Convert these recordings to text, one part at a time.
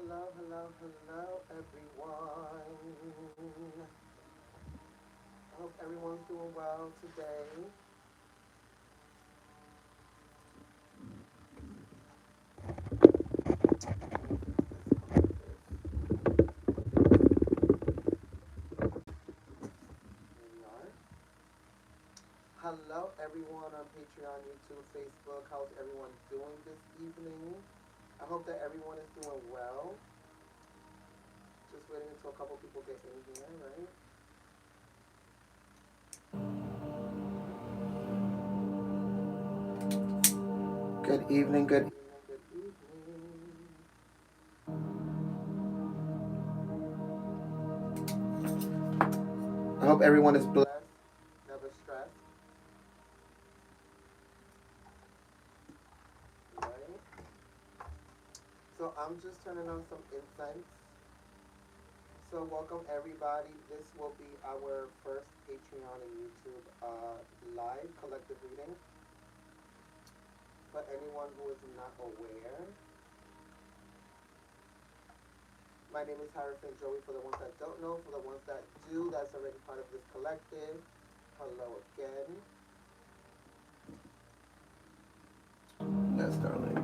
Hello, hello, hello, everyone. I hope everyone's doing well today. Here we are. Hello, everyone on Patreon, YouTube, Facebook. How's everyone doing this evening? I hope that everyone is doing well. Just waiting until a couple people get in here, right? Good evening, good evening, good evening. I hope everyone is blessed, never stressed, right? So I'm just turning on some incense. So welcome everybody. This will be our first Patreon and YouTube live collective reading. For anyone who is not aware, my name is Hierophant Joey. For the ones that don't know, for the ones that do, that's already part of this collective. Hello again. Yes, darling.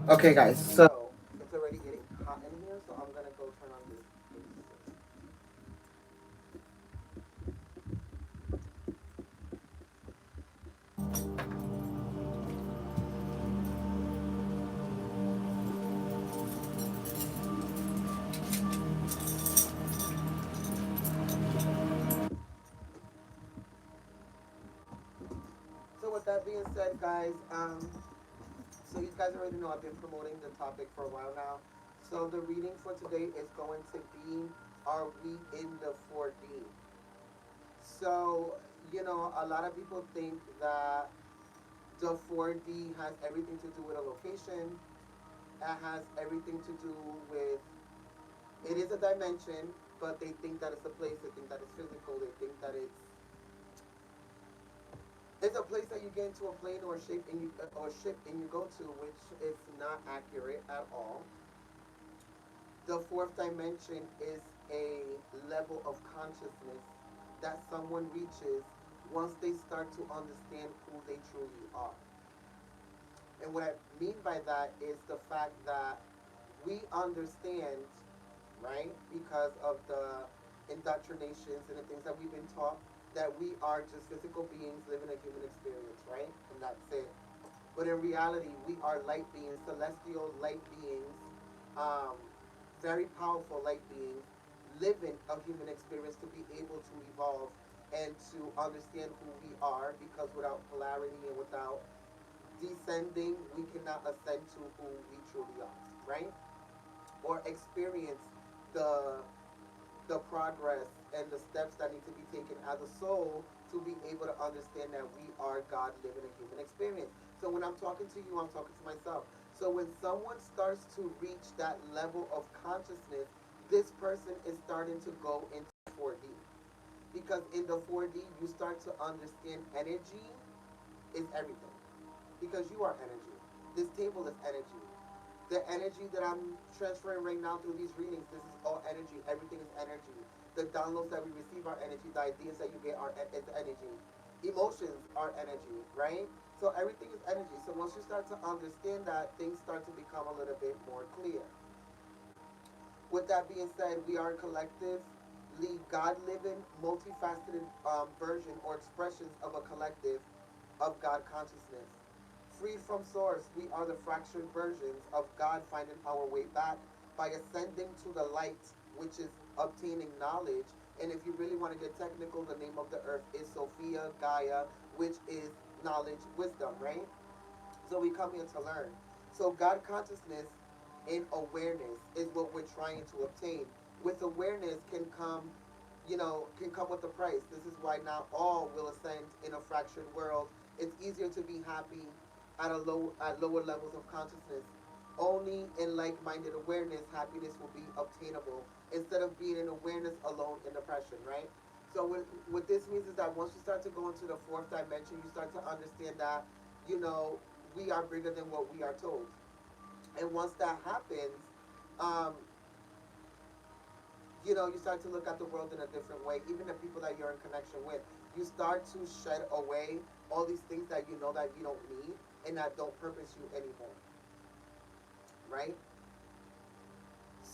Okay, guys. So it's already getting hot in here, so I'm gonna go turn on this. So with that being said, guys, so you guys already know I've been promoting the topic for a while now. So the reading for today is going to be, are we in the 4D? So, a lot of people think that the 4D has everything to do with a location. It has everything to do with, it is a dimension, but they think that it's a place. They think that it's physical. They think that it's a place that you get into a plane or a ship and you go to, which is not accurate at all. The fourth dimension is a level of consciousness that someone reaches once they start to understand who they truly are. And what I mean by that is the fact that we understand, right, because of the indoctrinations and the things that we've been taught, that we are just physical beings living a human experience, right? And that's it. But in reality, we are light beings, celestial light beings, um, very powerful light beings, living a human experience to be able to evolve and to understand who we are, because without polarity and without descending, we cannot ascend to who we truly are, right? Or experience the the progress and the steps that need to be taken as a soul to be able to understand that we are God living a human experience. So when I'm talking to you, I'm talking to myself. So when someone starts to reach that level of consciousness, this person is starting to go into 4D. Because in the 4D, you start to understand energy is everything. Because you are energy. This table is energy. The energy that I'm transferring right now through these readings, this is all energy. Everything is energy. The downloads that we receive are energy. The ideas that you get are is energy. Emotions are energy, right? So everything is energy. So once you start to understand that, things start to become a little bit more clear. With that being said, we are a collectively God living, multifaceted version or expressions of a collective of God consciousness. Free from source, we are the fractured versions of God finding our way back by ascending to the light, which is obtaining knowledge. And if you really want to get technical, the name of the earth is Sophia, Gaia, which is knowledge, wisdom, right? So we come here to learn. So God consciousness and awareness is what we're trying to obtain. With awareness can come with a price. This is why not all will ascend in a fractured world. It's easier to be happy at lower levels of consciousness. Only in like-minded awareness, happiness will be obtainable instead of being in awareness alone in depression, right? So what this means is that once you start to go into the fourth dimension, you start to understand that, you know, we are bigger than what we are told. And once that happens, um, you start to look at the world in a different way. Even the people that you're in connection with, you start to shed away all these things that you know that you don't need and that don't purpose you anymore, right?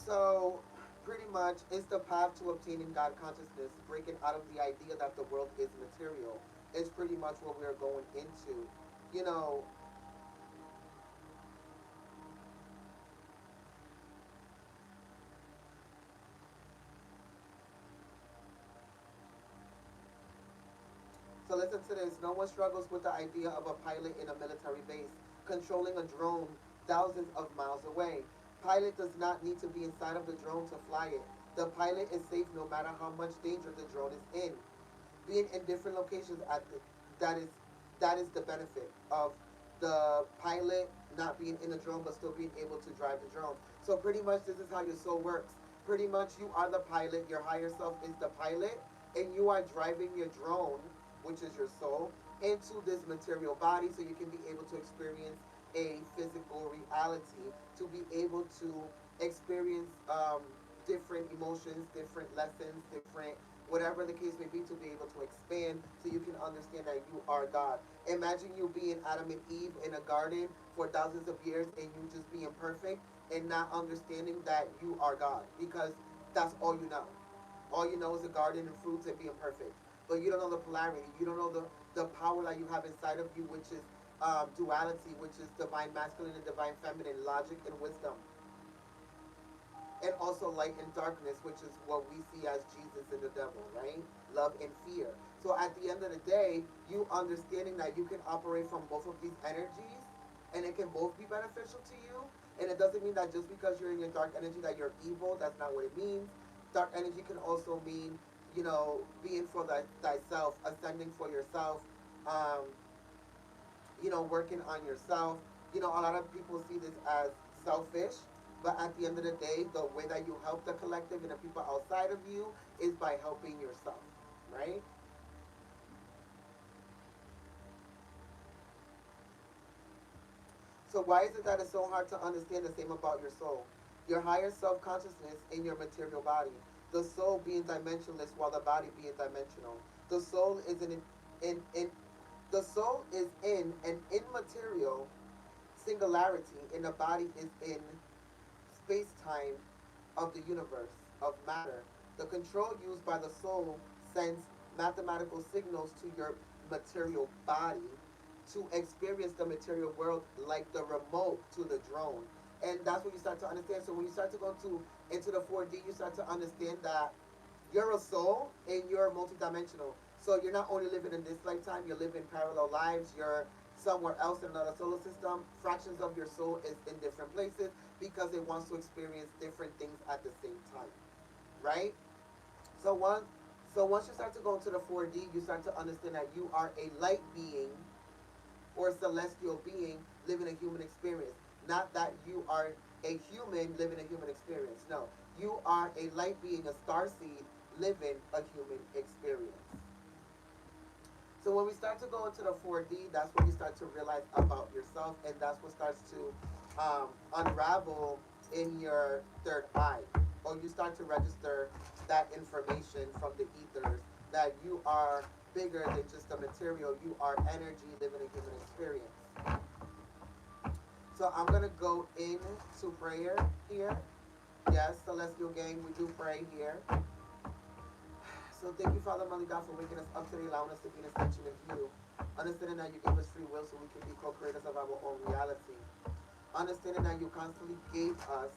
So, pretty much, it's the path to obtaining God consciousness, breaking out of the idea that the world is material. Is pretty much what we're going into. You know, So listen to this. No one struggles with the idea of a pilot in a military base controlling a drone thousands of miles away. Pilot does not need to be inside of the drone to fly it. The pilot is safe no matter how much danger the drone is in. Being in different locations that is that is the benefit of the pilot not being in the drone but still being able to drive the drone. So pretty much this is how your soul works. Pretty much you are the pilot, your higher self is the pilot, and you are driving your drone, which is your soul, into this material body so you can be able to experience a physical reality, to be able to experience different emotions, different lessons, different whatever the case may be, to be able to expand so you can understand that you are God. Imagine you being Adam and Eve in a garden for thousands of years and you just being perfect and not understanding that you are God because that's all you know. All you know is a garden and fruits and being perfect. But you don't know the polarity. You don't know the power that you have inside of you, which is duality, which is divine masculine and divine feminine, logic and wisdom, and also light and darkness, which is what we see as Jesus and the devil, right? Love and fear. So at the end of the day, you understanding that you can operate from both of these energies and it can both be beneficial to you. And it doesn't mean that just because you're in your dark energy that you're evil. That's not what it means. Dark energy can also mean, being for thyself, ascending for yourself, um, working on yourself. A lot of people see this as selfish, but at the end of the day, the way that you help the collective and the people outside of you is by helping yourself, right? So why is it that it's so hard to understand the same about your soul? Your higher self-consciousness in your material body. The soul being dimensionless while the body being dimensional. The soul is in the soul is in an immaterial singularity and the body is in space-time of the universe, of matter. The control used by the soul sends mathematical signals to your material body to experience the material world like the remote to the drone. And that's what you start to understand. So when you start to go into the 4D, you start to understand that you're a soul and you're multidimensional. So you're not only living in this lifetime, you're living parallel lives, you're somewhere else in another solar system. Fractions of your soul is in different places because it wants to experience different things at the same time. Right? So once you start to go into the 4D, you start to understand that you are a light being or a celestial being living a human experience. Not that you are a human living a human experience. No. You are a light being, a star seed living a human experience. So when we start to go into the 4D, that's when you start to realize about yourself, and that's what starts to unravel in your third eye. Or you start to register that information from the ethers that you are bigger than just a material. You are energy living a human experience. So I'm going to go into prayer here. Yes, Celestial Gang, we do pray here. So thank you, Father, Mother God, for waking us up today, allowing us to be an extension of you. Understanding that you gave us free will so we can be co-creators of our own reality. Understanding that you constantly gave us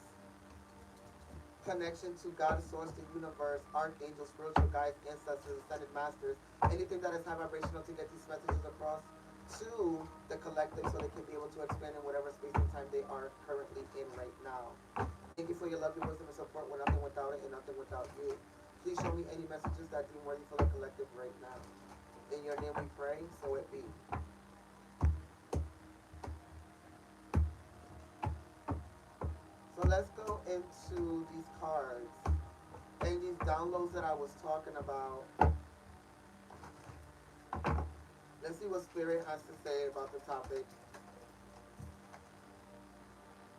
connection to God, source, the universe, archangels, spiritual guides, ancestors, ascended masters, anything that is high vibrational to get these messages across to the collective so they can be able to expand in whatever space and time they are currently in right now. Thank you for your love, your wisdom, and support. We're nothing without it and nothing without you. Please show me any messages that deem worthy for the collective right now. In your name we pray, so it be. So let's go into these cards and these downloads that I was talking about. Let's see what Spirit has to say about the topic.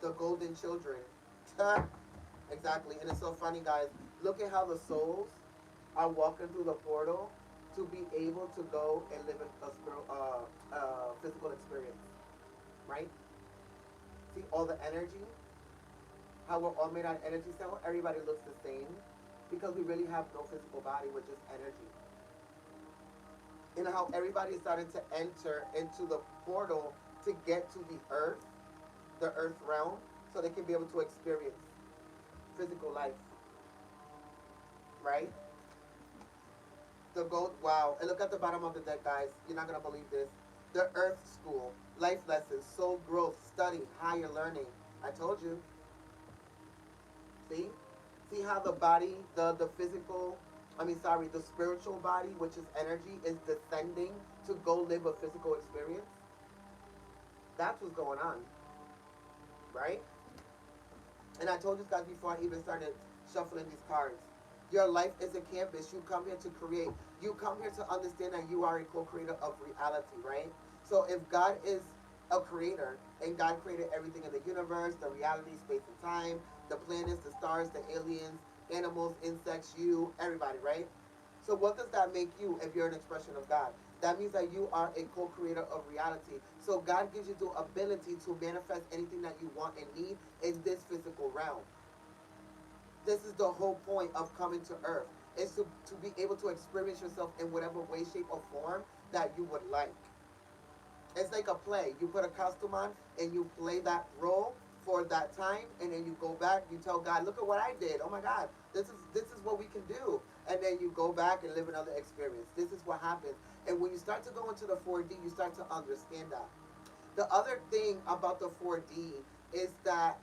The golden children. Exactly. And it's so funny, guys. Look at how the souls are walking through the portal to be able to go and live a physical experience, right? See all the energy, how we're all made out of energy. See how everybody looks the same because we really have no physical body, we're just energy. And how everybody is starting to enter into the portal to get to the earth realm, so they can be able to experience physical life, right? The gold, wow. And look at the bottom of the deck, guys. You're not going to believe this. The earth school, life lessons, soul growth, study, higher learning. I told you. See? See how the body, the physical, the spiritual body, which is energy, is descending to go live a physical experience? That's what's going on, right? And I told you guys before I even started shuffling these cards. Your life is a canvas. You come here to create. You come here to understand that you are a co-creator of reality, right? So if God is a creator and God created everything in the universe, the reality, space and time, the planets, the stars, the aliens, animals, insects, you, everybody, right? So what does that make you if you're an expression of God? That means that you are a co-creator of reality. So God gives you the ability to manifest anything that you want and need in this physical realm. This is the whole point of coming to earth, is to be able to experience yourself in whatever way, shape, or form that you would like. It's like a play. You put a costume on and you play that role for that time, and then you go back, you tell God, look at what I did. Oh my God, this is what we can do. And then you go back and live another experience. This is what happens. And when you start to go into the 4D, you start to understand that. The other thing about the 4D is that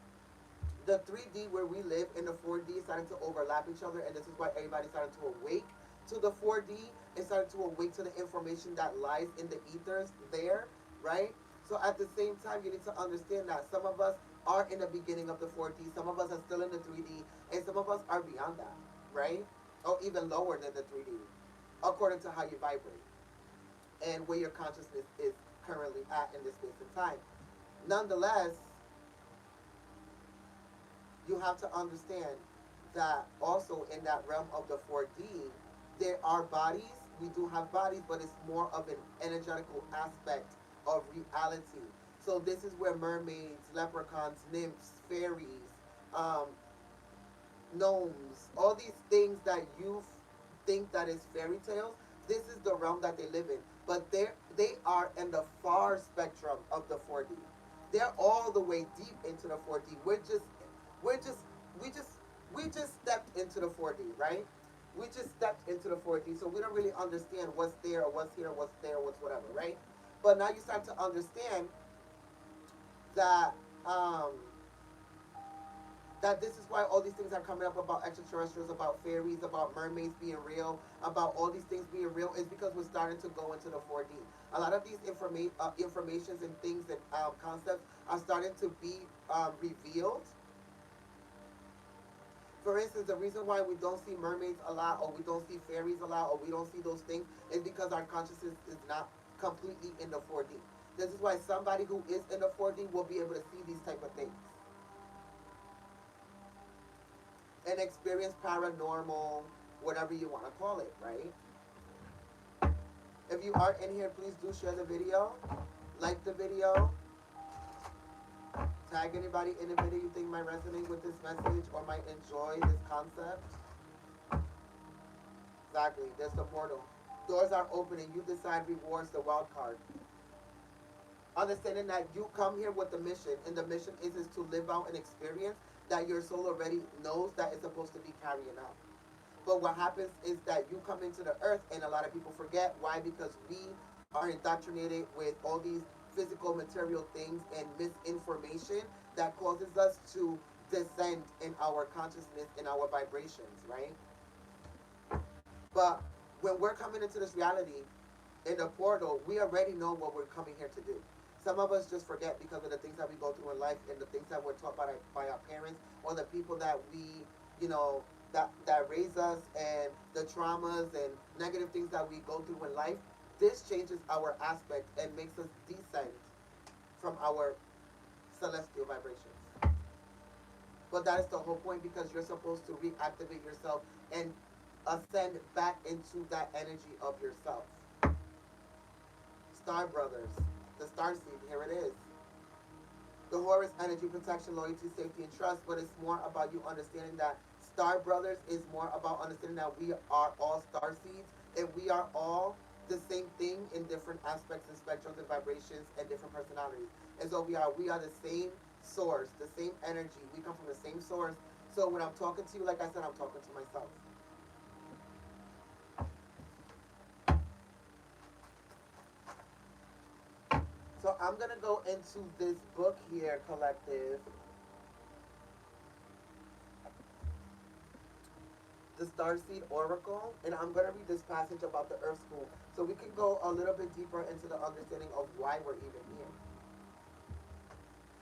the 3D where we live and the 4D is starting to overlap each other, and this is why everybody started to awake to the 4D and started to awake to the information that lies in the ethers there, right? So at the same time, you need to understand that some of us are in the beginning of the 4D, some of us are still in the 3D, and some of us are beyond that, right? Or even lower than the 3D, according to how you vibrate and where your consciousness is currently at in this space and time. Nonetheless, you have to understand that also in that realm of the 4D, there are bodies. We do have bodies, but it's more of an energetical aspect of reality. So this is where mermaids, leprechauns, nymphs, fairies, um, gnomes, all these things that you think that is fairy tales, this is the realm that they live in. But they are in the far spectrum of the 4D. They're all the way deep into the 4D. We're just we just we just stepped into the 4D, right? We just stepped into the 4D, so we don't really understand what's there or what's here, or what's there, or what's whatever, right? But now you start to understand that um, that this is why all these things are coming up about extraterrestrials, about fairies, about mermaids being real, about all these things being real, is because we're starting to go into the 4D. A lot of these informations and things and concepts are starting to be revealed. For instance, the reason why we don't see mermaids a lot, or we don't see fairies a lot, or we don't see those things, is because our consciousness is not completely in the 4D. This is why somebody who is in the 4D will be able to see these type of things and experience paranormal, whatever you want to call it, right? If you are in here, please do share the video, like the video, tag anybody in the video you think might resonate with this message or might enjoy this concept. Exactly, there's the portal. Doors are opening, you decide rewards, the wild card. Understanding that you come here with a mission, and the mission is to live out an experience that your soul already knows that it's supposed to be carrying out. But what happens is that you come into the earth, and a lot of people forget. Why? Because we are indoctrinated with all these physical, material things and misinformation that causes us to descend in our consciousness, in our vibrations, right? But when we're coming into this reality, in the portal, we already know what we're coming here to do. Some of us just forget because of the things that we go through in life and the things that we're taught by our parents, or the people that we, you know, that raise us, and the traumas and negative things that we go through in life. This changes our aspect and makes us descend from our celestial vibrations. But that is the whole point because you're supposed to reactivate yourself and ascend back into that energy of yourself. Star Brothers, the Star Seed, here it is. The Horus energy, protection, loyalty, safety, and trust, but it's more about you understanding that Star Brothers is more about understanding that we are all star seeds and we are all the same thing in different aspects and spectrums and vibrations and different personalities. And so we are the same source, the same energy. We come from the same source. So when I'm talking to you, like I said, I'm talking to myself. So I'm gonna go into this book here, Collective, the Starseed Oracle, and I'm going to read this passage about the Earth School so we can go a little bit deeper into the understanding of why we're even here.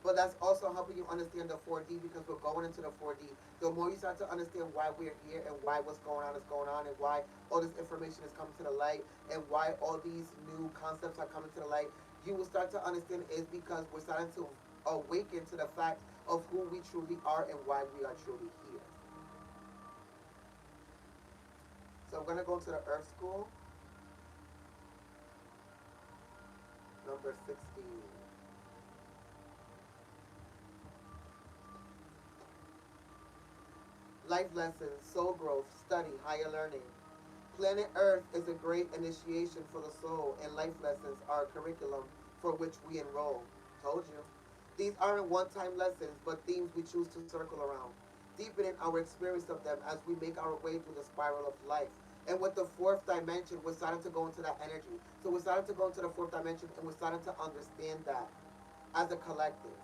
But that's also helping you understand the 4D because we're going into the 4D. The more you start to understand why we're here and why what's going on is going on and why all this information is coming to the light and why all these new concepts are coming to the light, you will start to understand is because we're starting to awaken to the fact of who we truly are and why we are truly here. So I'm going to go to the Earth School, number 16. Life lessons, soul growth, study, higher learning. Planet Earth is a great initiation for the soul, and life lessons are a curriculum for which we enroll. Told you. These aren't one-time lessons, but themes we choose to circle around, deepening our experience of them as we make our way through the spiral of life. And with the fourth dimension, we're starting to go into that energy. So we're starting to go into the fourth dimension, and we're starting to understand that as a collective.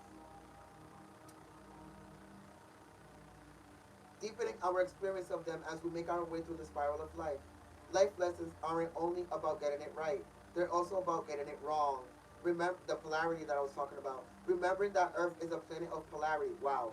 Deepening our experience of them as we make our way through the spiral of life. Life lessons aren't only about getting it right, they're also about getting it wrong. Remember the polarity that I was talking about. Remembering that Earth is a planet of polarity, wow,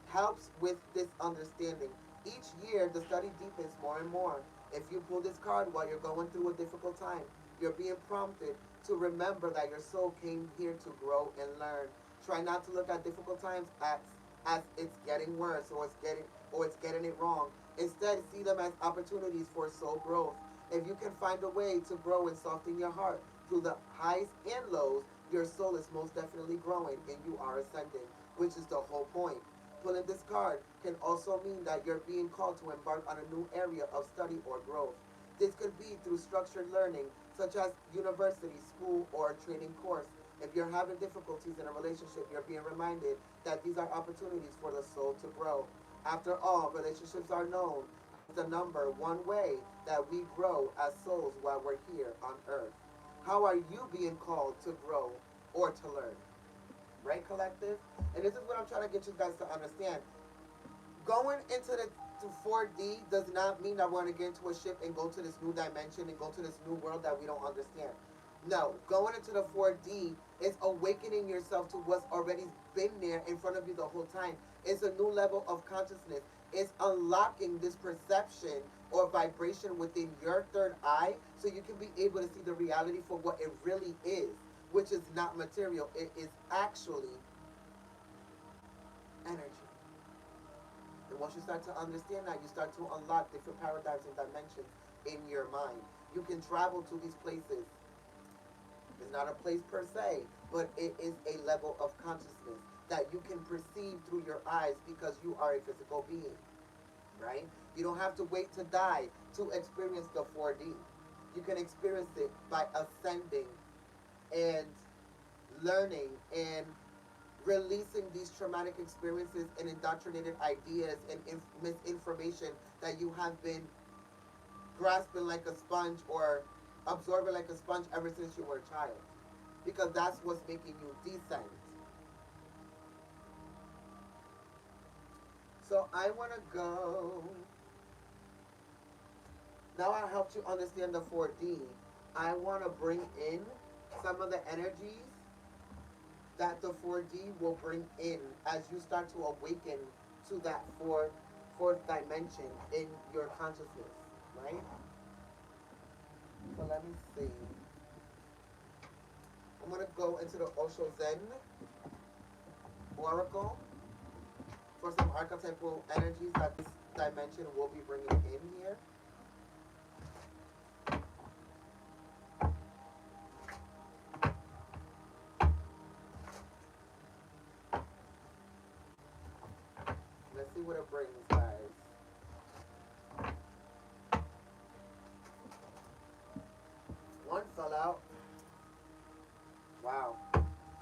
helps with this understanding. Each year, the study deepens more and more. If you pull this card while you're going through a difficult time, you're being prompted to remember that your soul came here to grow and learn. Try not to look at difficult times as it's getting worse or it's getting it wrong. Instead, see them as opportunities for soul growth. If you can find a way to grow and soften your heart through the highs and lows, your soul is most definitely growing and you are ascending, which is the whole point. Pulling this card can also mean that you're being called to embark on a new area of study or growth. This could be through structured learning, such as university, school, or a training course. If you're having difficulties in a relationship, you're being reminded that these are opportunities for the soul to grow. After all, relationships are known as the number one way that we grow as souls while we're here on earth. How are you being called to grow or to learn? Right, collective? And this is what I'm trying to get you guys to understand. Going into the to 4D does not mean that we're going to get into a ship and go to this new dimension and go to this new world that we don't understand. No, going into the 4D is awakening yourself to what's already been there in front of you the whole time. It's a new level of consciousness. It's unlocking this perception or vibration within your third eye so you can be able to see the reality for what it really is, which is not material. It is actually energy. And once you start to understand that, you start to unlock different paradigms and dimensions in your mind. You can travel to these places. It's not a place per se, but it is a level of consciousness that you can perceive through your eyes because you are a physical being, right? You don't have to wait to die to experience the 4D. You can experience it by ascending and learning and releasing these traumatic experiences and indoctrinated ideas and misinformation that you have been grasping like a sponge or absorbing like a sponge ever since you were a child. Because that's what's making you descend. So I want to go. Now I helped you understand the 4D. I want to bring in some of the energies that the 4D will bring in as you start to awaken to that fourth dimension in your consciousness, right? So let me see. I'm going to go into the Osho Zen Oracle for some archetypal energies that this dimension will be bringing in here. Let's see what it brings, guys. One fell out. Wow.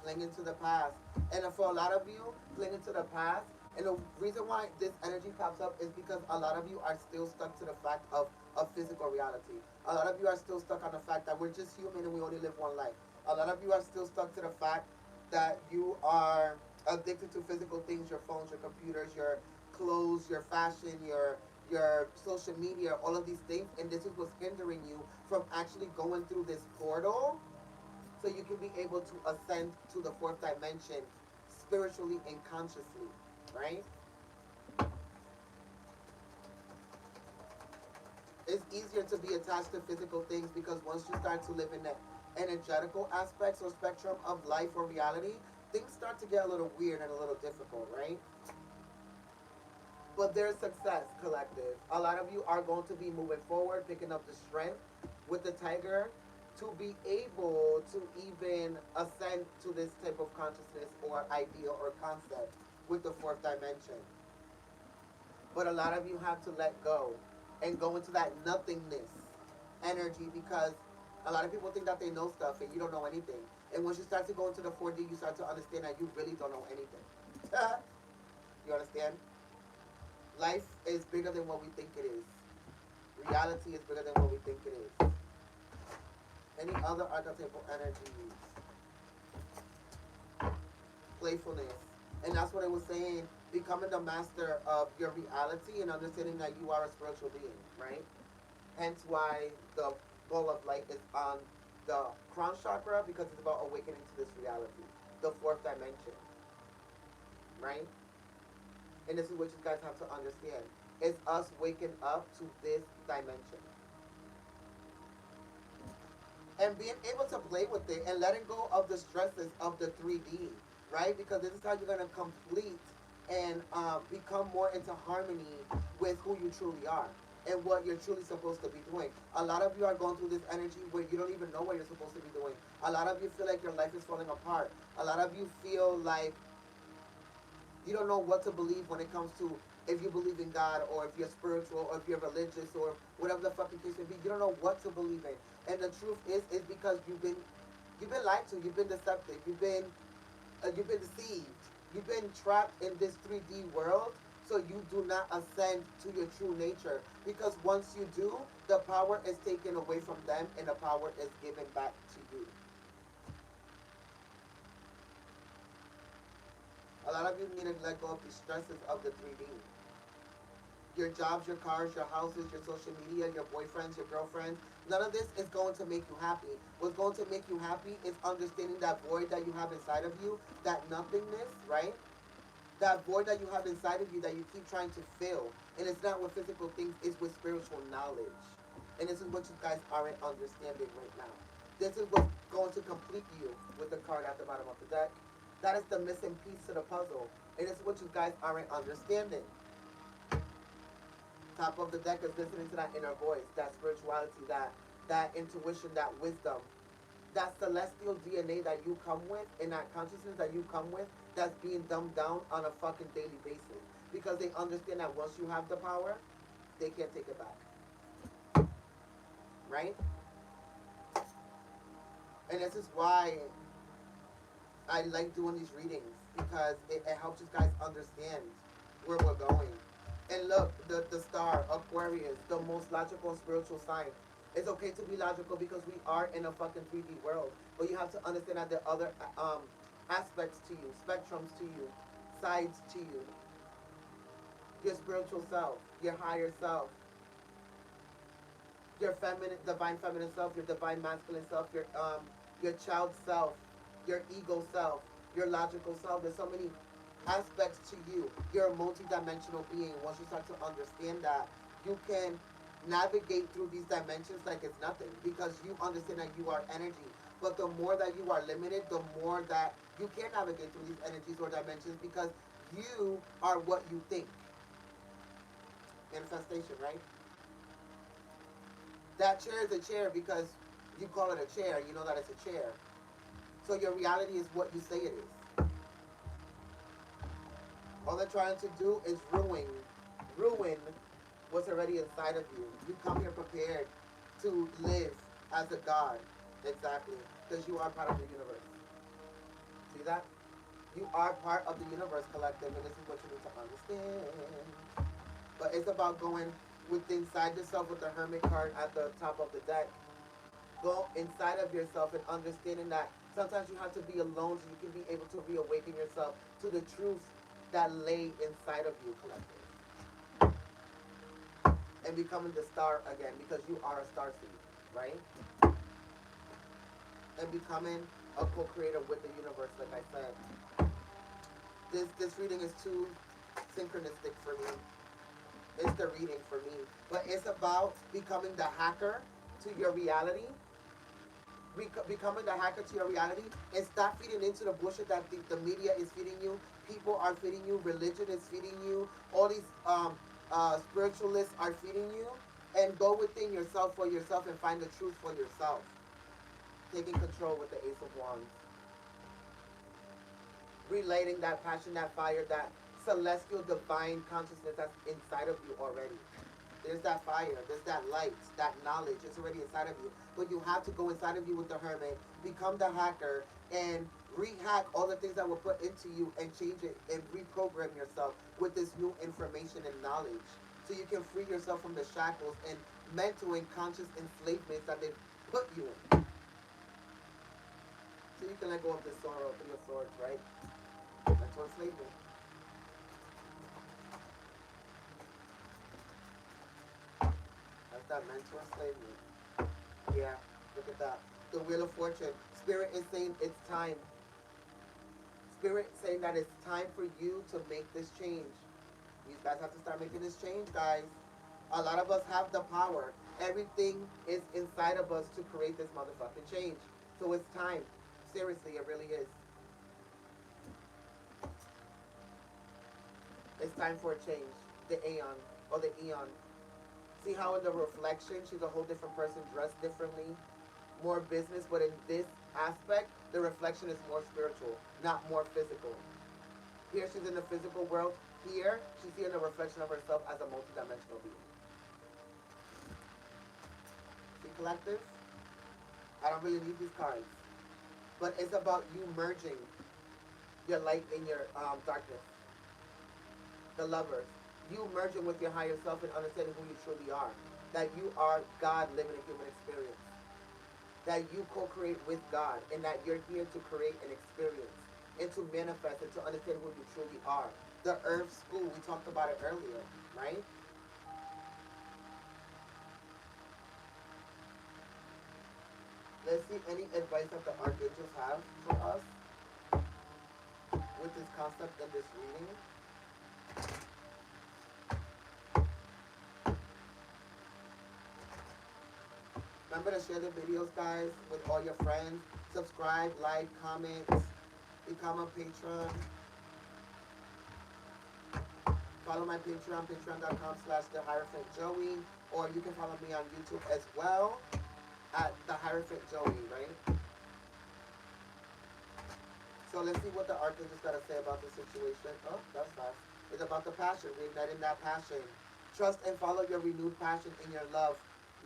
Clinging to the past. And for a lot of you, clinging to the past, and the reason why this energy pops up is because a lot of you are still stuck to the fact of physical reality. A lot of you are still stuck on the fact that we're just human and we only live one life. A lot of you are still stuck to the fact that you are addicted to physical things, your phones, your computers, your clothes, your fashion, your social media, all of these things, and this is what's hindering you from actually going through this portal so you can be able to ascend to the fourth dimension spiritually and consciously, right? It's easier to be attached to physical things because once you start to live in the energetical aspects or spectrum of life or reality, things start to get a little weird and a little difficult, right? But there's success, collective. A lot of you are going to be moving forward, picking up the strength with the tiger to be able to even ascend to this type of consciousness or idea or concept with the fourth dimension. But a lot of you have to let go and go into that nothingness energy because a lot of people think that they know stuff and you don't know anything. And once you start to go into the 4D, you start to understand that you really don't know anything. You understand? Life is bigger than what we think it is. Reality is bigger than what we think it is. Any other archetypal energies? Playfulness. And that's what I was saying. Becoming the master of your reality and understanding that you are a spiritual being, right? Hence why the ball of light is on the crown chakra because it's about awakening to this reality. The fourth dimension, right? And this is what you guys have to understand. It's us waking up to this dimension. And being able to play with it and letting go of the stresses of the 3D, right? Because this is how you're going to complete and become more into harmony with who you truly are and what you're truly supposed to be doing. A lot of you are going through this energy where you don't even know what you're supposed to be doing. A lot of you feel like your life is falling apart. A lot of you feel like you don't know what to believe when it comes to if you believe in God or if you're spiritual or if you're religious or whatever the fucking case may be. You don't know what to believe in. And the truth is because you've been lied to, you've been deceptive, you've been deceived, you've been trapped in this 3D world. So you do not ascend to your true nature because once you do, the power is taken away from them and the power is given back to you. A lot of you need to let go of the stresses of the 3D. Your jobs, your cars, your houses, your social media, your boyfriends, your girlfriends. None of this is going to make you happy. What's going to make you happy is understanding that void that you have inside of you, that nothingness, right? That void that you have inside of you that you keep trying to fill. And it's not with physical things, it's with spiritual knowledge. And this is what you guys aren't understanding right now. This is what's going to complete you with the card at the bottom of the deck. That is the missing piece to the puzzle. And this is what you guys aren't understanding. Top of the deck is listening to that inner voice, that spirituality, that intuition, that wisdom, that celestial DNA that you come with and that consciousness that you come with that's being dumbed down on a fucking daily basis. Because they understand that once you have the power, they can't take it back. Right? And this is why I like doing these readings because it helps you guys understand where we're going. And look, the star, Aquarius, the most logical and spiritual sign. It's okay to be logical because we are in a fucking 3D world. But you have to understand that there are other aspects to you, spectrums to you, sides to you. Your spiritual self, your higher self, your feminine, divine feminine self, your divine masculine self, your child self, your ego self, your logical self. There's so many aspects to you. You're a multi-dimensional being. Once you start to understand that, you can navigate through these dimensions like it's nothing because you understand that you are energy. But the more that you are limited, the more that you can't navigate through these energies or dimensions because You are what you think. Manifestation, right? That chair is a chair because you call it a chair. You know that it's a chair. So your reality is what you say it is. All they're trying to do is ruin what's already inside of you. You come here prepared to live as a God. Exactly. Because you are part of the universe. See that? You are part of the universe collective, and this is what you need to understand. But it's about going with inside yourself with the Hermit card at the top of the deck. Go inside of yourself and understanding that sometimes you have to be alone so you can be able to reawaken yourself to the truths that lay inside of you, collective. And becoming the star again because you are a star seed, right? And becoming a co-creator with the universe, like I said. This reading is too synchronistic for me. It's the reading for me. But it's about becoming the hacker to your reality. Becoming the hacker to your reality and stop feeding into the bullshit that the media is feeding you. People are feeding you. Religion is feeding you. All these spiritualists are feeding you. And go within yourself for yourself and find the truth for yourself. Taking control with the Ace of Wands. Relating that passion, that fire, that celestial divine consciousness that's inside of you already. There's that fire, there's that light, that knowledge. It's already inside of you. But you have to go inside of you with the Hermit, become the hacker, and rehack all the things that were put into you and change it and reprogram yourself with this new information and knowledge. So you can free yourself from the shackles and mental and conscious enslavements that they put you in. So you can let go of this sorrow, Three of Swords, right? Mental enslavement. That's that mental enslavement. Yeah, look at that. The Wheel of Fortune. Spirit is saying it's time. Spirit saying that it's time for you to make this change. You guys have to start making this change, guys. A lot of us have the power. Everything is inside of us to create this motherfucking change. So it's time. Seriously, it really is. It's time for a change. The Aeon, or the Eon. See how in the reflection, she's a whole different person, dressed differently, more business, but in this aspect, the reflection is more spiritual, not more physical. Here she's in the physical world. Here, she's seeing the reflection of herself as a multidimensional being. See, collective? I don't really need these cards. But it's about you merging your light and your darkness. The Lovers. You merging with your higher self and understanding who you truly are. That you are God living a human experience. That you co-create with God and that you're here to create an experience and to manifest and to understand who you truly are. The Earth School, we talked about it earlier, right? Let's see any advice that the archangels have for us with this concept in this reading. Remember to share the videos, guys, with all your friends. Subscribe, like, comment, become a patron. Follow my Patreon, patreon.com/the Hierophant Joey, or you can follow me on YouTube as well at the Hierophant Joey, right? So let's see what the archangels got to say about the situation. Oh, that's fast. It's about the passion, reigniting that passion. Trust and follow your renewed passion in your love,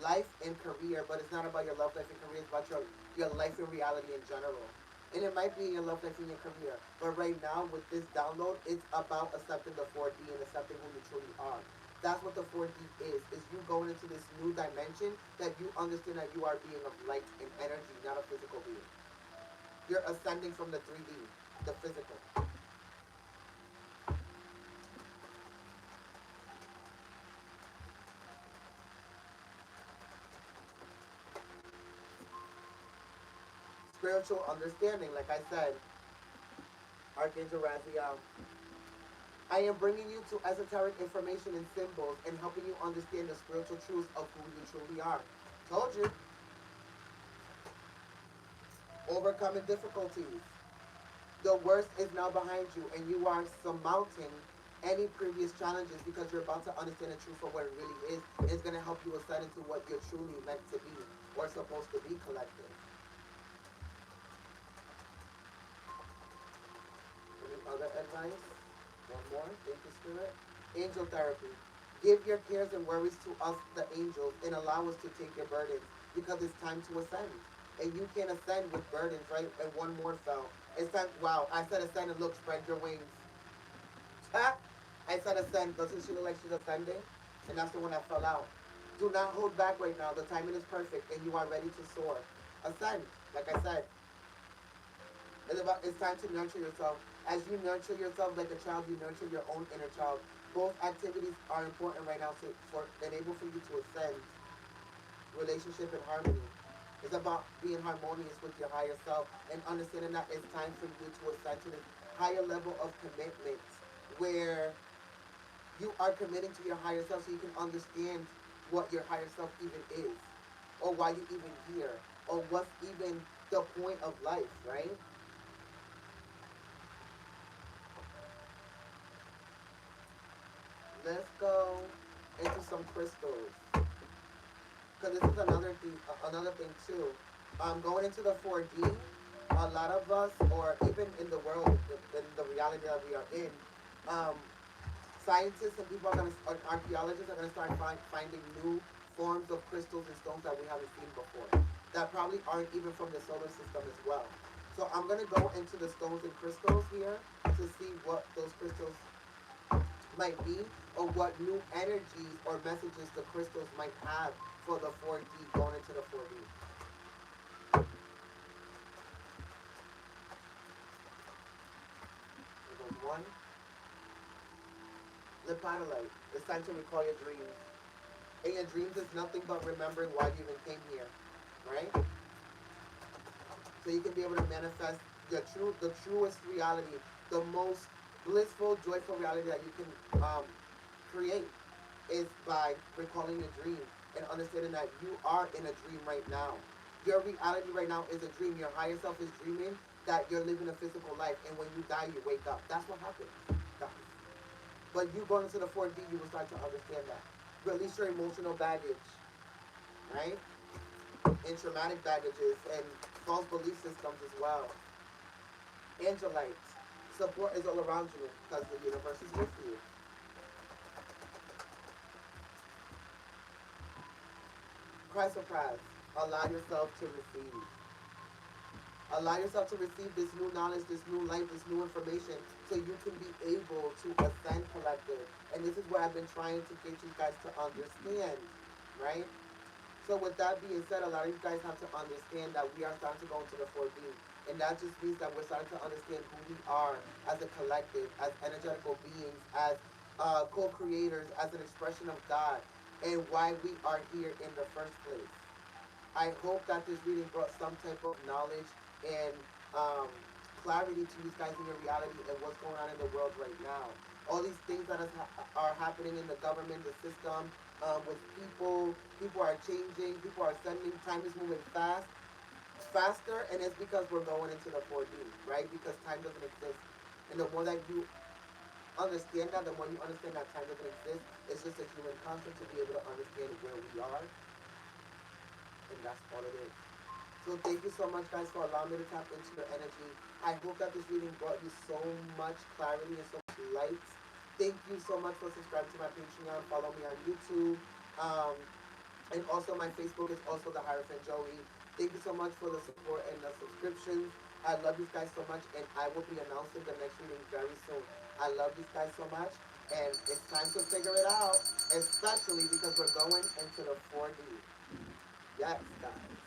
life, and career. But it's not about your love life and career. It's about your life and reality in general. And it might be in your love life and your career. But right now, with this download, it's about accepting the 4D and accepting who you truly are. That's what the 4D is you going into this new dimension that you understand that you are a being of light and energy, not a physical being. You're ascending from the 3D, the physical. Spiritual understanding, like I said, Archangel Raphael. I am bringing you to esoteric information and symbols and helping you understand the spiritual truths of who you truly are. Told you. Overcoming difficulties. The worst is now behind you, and you are surmounting any previous challenges because you're about to understand the truth for what it really is. It's going to help you ascend into what you're truly meant to be or supposed to be collective. Any other advice? One more. Thank you, Spirit. Angel therapy. Give your cares and worries to us, the angels, and allow us to take your burdens because it's time to ascend. And you can't ascend with burdens, right? And one more fell. It's time. Wow, I said ascend and look, spread your wings. Ah, I said ascend. Doesn't she look like she's ascending? And that's the one that fell out. Do not hold back right now. The timing is perfect and you are ready to soar. Ascend. Like I said, it's time to nurture yourself. As you nurture yourself like a child, you nurture your own inner child. Both activities are important right now to for enable for you to ascend. Relationship and harmony. It's about being harmonious with your higher self and understanding that it's time for you to ascend to this higher level of commitment where you are committing to your higher self so you can understand what your higher self even is or why you even here or what's even the point of life, right? Let's go into some crystals because this is another thing too. Going into the 4D, a lot of us, or even in the world, in the reality that we are in, um, scientists and people are going to, archaeologists are going to start finding new forms of crystals and stones that we haven't seen before, that probably aren't even from the solar system as well. So I'm going to go into the stones and crystals here to see what those crystals might be or what new energies or messages the crystals might have for the 4D going into the 4D. There goes one. Lepidolite. It's time to recall your dreams. And your dreams is nothing but remembering why you even came here, right? So you can be able to manifest the truest reality, the most blissful, joyful reality that you can create is by recalling your dream and understanding that you are in a dream right now. Your reality right now is a dream. Your higher self is dreaming that you're living a physical life, and when you die, you wake up. That's what happens, guys. But you going into the 4D, you will start to understand that. Release your emotional baggage, right? And traumatic baggages and false belief systems as well. Angelites. Support is all around you because the universe is with you. Chrysoprase. Allow yourself to receive. Allow yourself to receive this new knowledge, this new life, this new information so you can be able to ascend collective. And this is what I've been trying to get you guys to understand, right? So with that being said, a lot of you guys have to understand that we are starting to go into the 4D. And that just means that we're starting to understand who we are as a collective, as energetical beings, as co-creators, as an expression of God, and why we are here in the first place. I hope that this reading brought some type of knowledge and clarity to you guys in your reality and what's going on in the world right now. All these things that are happening in the government, the system, with people, people are changing, people are sending, time is moving faster, and it's because we're going into the 4D, right? Because time doesn't exist. And the more that you understand that, the more you understand that time doesn't exist, it's just a human concept to be able to understand where we are, and that's all it is. So thank you so much, guys, for allowing me to tap into your energy. I hope that this reading brought you so much clarity and so much light. Thank you so much for subscribing to my Patreon. Follow me on YouTube. Um, and also my Facebook is also the Hierophant Joey. Thank you so much for the support and the subscriptions. I love you guys so much, and I will be announcing the next reading very soon. I love you guys so much, and it's time to figure it out, especially because we're going into the 4D. Yes, guys.